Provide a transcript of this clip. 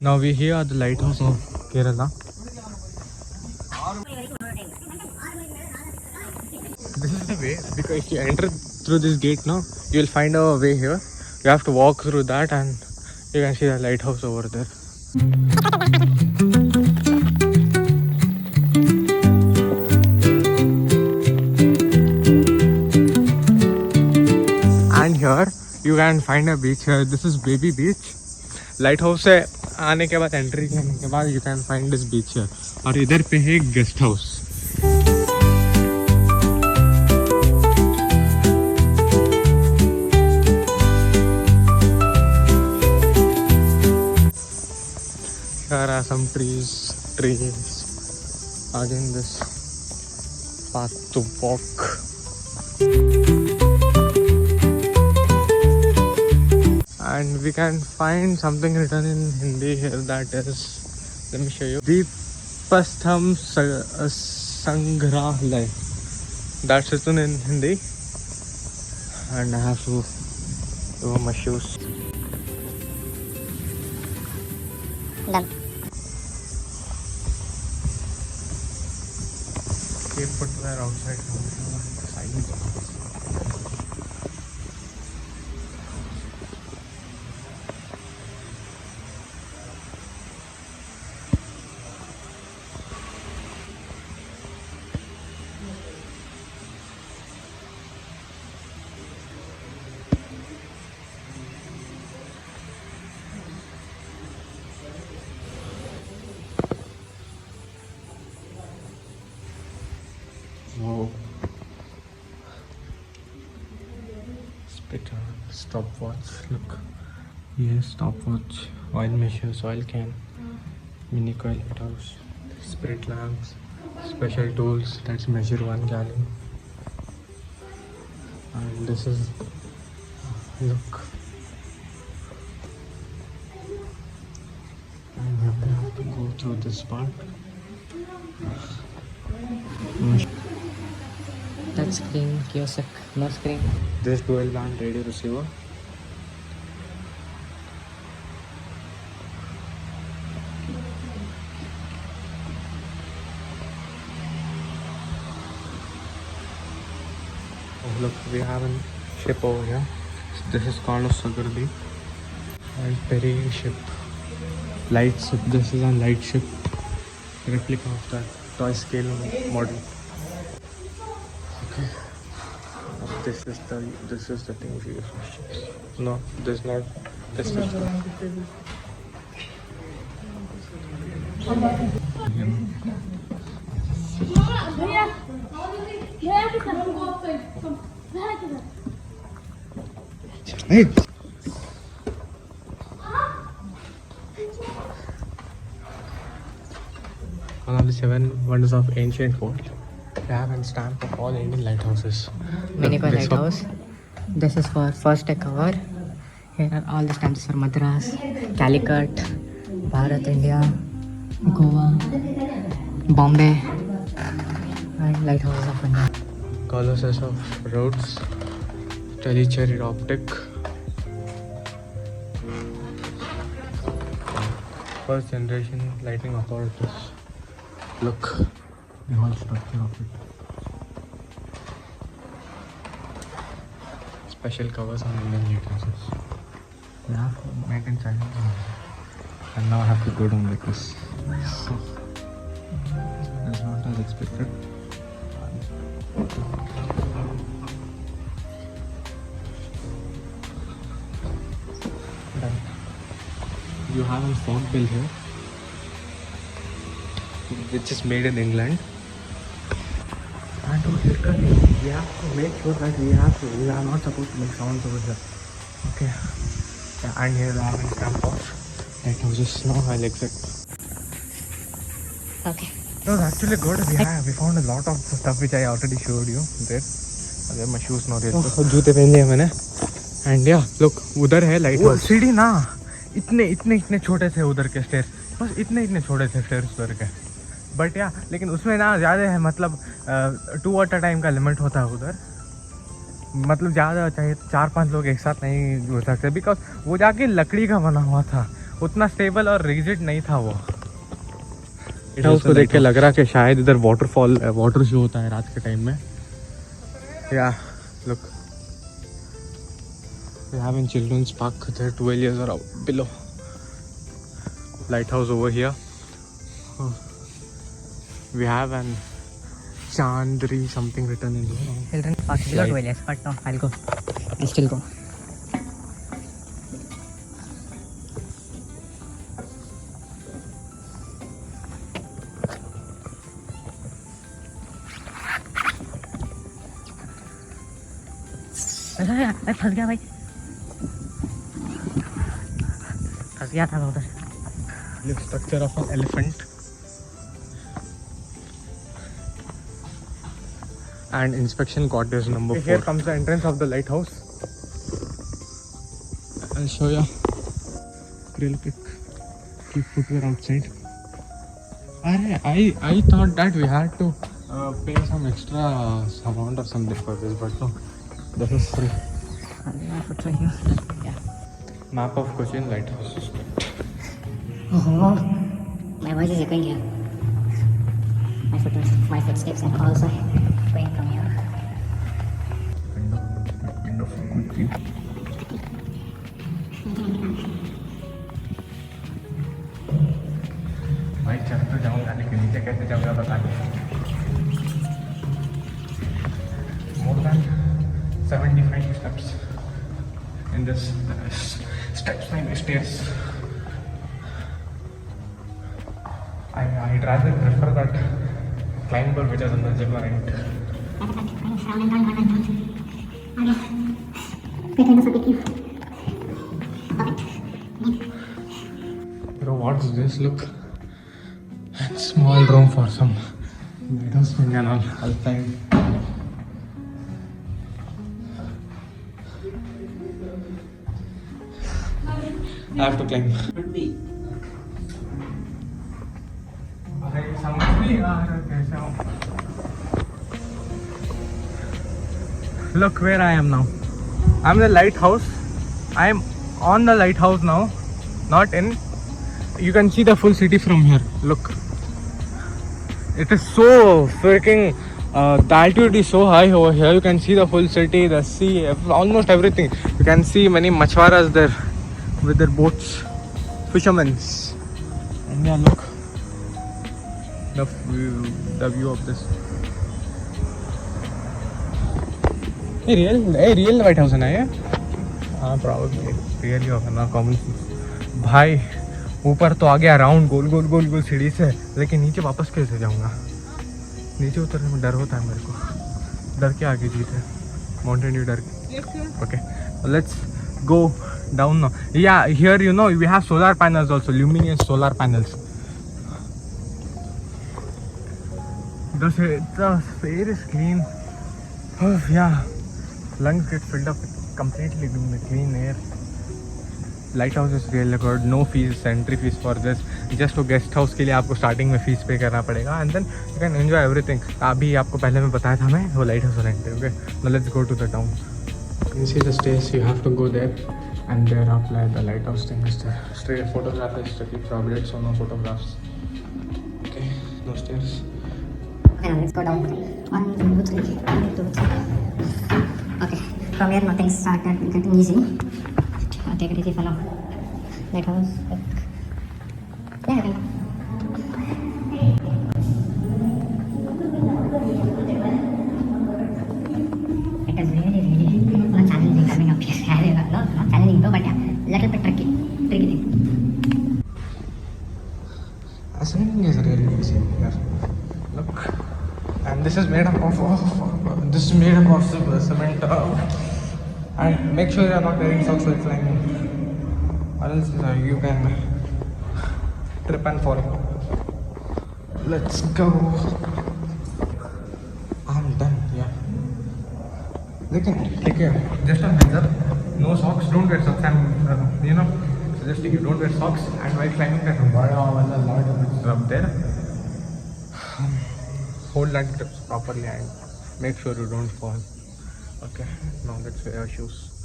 Now we here at the lighthouse of Kerala. This is the way, because if you enter through this gate now, you will find a way here. You have to walk through that and you can see the lighthouse over there. And here you can find a beach here. This is Baby Beach. Lighthouse से आने के बाद entry करने के बाद you can find this beach here. और इधर पे है एक guest house. Here are some trees. Again this path to walk. And we can find something written in Hindi here, that is, let me show you, Deepastham Sangrahalay. That's written in Hindi. And I have to do my shoes. Done. Keep footwear outside. Whoa. Spitter, stopwatch, look. Yes, stopwatch, oil measures, oil can, mini coil lighthouse, spirit lamps, special tools, let's measure 1 gallon. And this is, look. And we have to go through this part. Touch screen, kiosk, no screen. This dual band radio receiver. Oh, look, we have a ship over here. This is called a Sagardi. And Perry ship. Light ship. This is a light ship. Replica of that toy scale model. Okay. This is the thing we use for ships. No, this not. This is the Hey! One of the 7 wonders of ancient world. They have a stamp of all Indian lighthouses. Mini coil lighthouse. This is for first deck cover. Here are all the stamps for Madras, Calicut, Bharat, India, Goa, Bombay, and lighthouses of India. Colossus of Rhodes, Telecherry Optic. First generation lighting apparatus. Look, the whole structure of it. Special covers on Indian lighthouses. We have to maintain silence. And now I have to go down like this. So, it's not as expected. Done. You have a phone bill here, which is made in England. And literally, we have to make sure that we are not supposed to make sounds over here. Okay. Yeah, and here I have a stamp of lighthouses. Now I'll exit. Okay. It was actually good. We found a lot of stuff which I already showed you there. अगर my shoes not there. जूते पहन लिए मैंने. And yeah, look, उधर है lighthouse. सीढ़ी ना. इतने छोटे थे उधर के स्टेयर्स. बस इतने छोटे थे स्टेयर्स उधर के. बट या लेकिन उसमें ना ज़्यादा है, मतलब 2 at a टाइम का लिमिट होता है उधर. मतलब ज़्यादा चाहिए 4-5 लोग एक साथ नहीं हो सकते, बिकॉज वो जाके लकड़ी का बना हुआ था, उतना स्टेबल और रिजिड नहीं था वो। उसको देख के लग रहा कि शायद इधर वाटरफॉल वाटर शो होता है रात के टाइम में। या look, we have in children's park there 12 years or below. Lighthouse over here. We have an Chandri something written in here. Children's park below 12 years, but no, I'll go. I'll still go. मैं फंस गया भाई, फंस गया था मैं उधर। The structure of an elephant. And inspection cottage number 4. Here comes the entrance of the lighthouse. I'll show you. Real quick. Keep footwear outside. I thought that we had to pay some extra amount or something for this, but no, this is free. Footwear here. Yeah. Map of Cochin Lighthouse. Oh, my voice is echoing here. My footsteps are also going from here. Kind of good view. भाई चढ़ तो जाऊंगा, लेकिन नीचे कैसे जाऊंगा पता नहीं। More than 75 steps in this steps and stairs. I'd rather prefer that climber which is on the gym and bro, what's this? Look, small room for some window swing and all. I'll climb. I have to climb. Look where I am now. I'm the lighthouse. I'm on the lighthouse now, not in. You can see the full city from here. Look, it is so freaking. The altitude is so high over here. You can see the full city, the sea, almost everything. You can see many machwaras there with their boats, fishermen. And yeah, look. The view of this. Real White House है ना ये? हाँ, probably really होगा ना, common sense. भाई ऊपर तो आ गया राउंड गोल सीढ़ी से, लेकिन नीचे वापस कैसे जाऊँगा? नीचे उतरने में डर होता है मेरे को। डर के आगे जीत है, माउंटेन ड्यू डर के। Okay, let's go down now. Yeah, here you know we have solar panels also, luminous solar panels. The air is clean. Oh yeah, lungs get filled up with completely clean air. Lighthouse is really good. No fees, entry fees for this. Just to guest house के लिए आपको starting में fees pay करना पड़ेगा, and then you can enjoy everything. अभी आपको पहले में बताया था मैं वो lighthouse rent है. Okay, now let's go to the town. You see the stairs. You have to go there, and there apply the lighthouse thing is there. Straight photograph is strictly prohibited, so no photographs. Okay, no stairs. Okay, let's go down. 1, 2, 3. 1, 2, 3. Okay, from here nothing started getting easy. I'll take it easy for now. Lighthouse. Yeah, I can. It is really not challenging coming up here. No, not challenging though, but yeah, little bit tricky thing. Ascending is really easy here. Look, and this is made up of cement. And make sure you are not wearing socks while climbing, or else you can trip and fall. Let's go. I'm done. Yeah. Listen, take care. Just a heads up. No socks. Don't wear socks. I'm suggesting you don't wear socks. And while climbing that ladder up there, hold that grips properly and make sure you don't fall. Okay, now let's wear our shoes.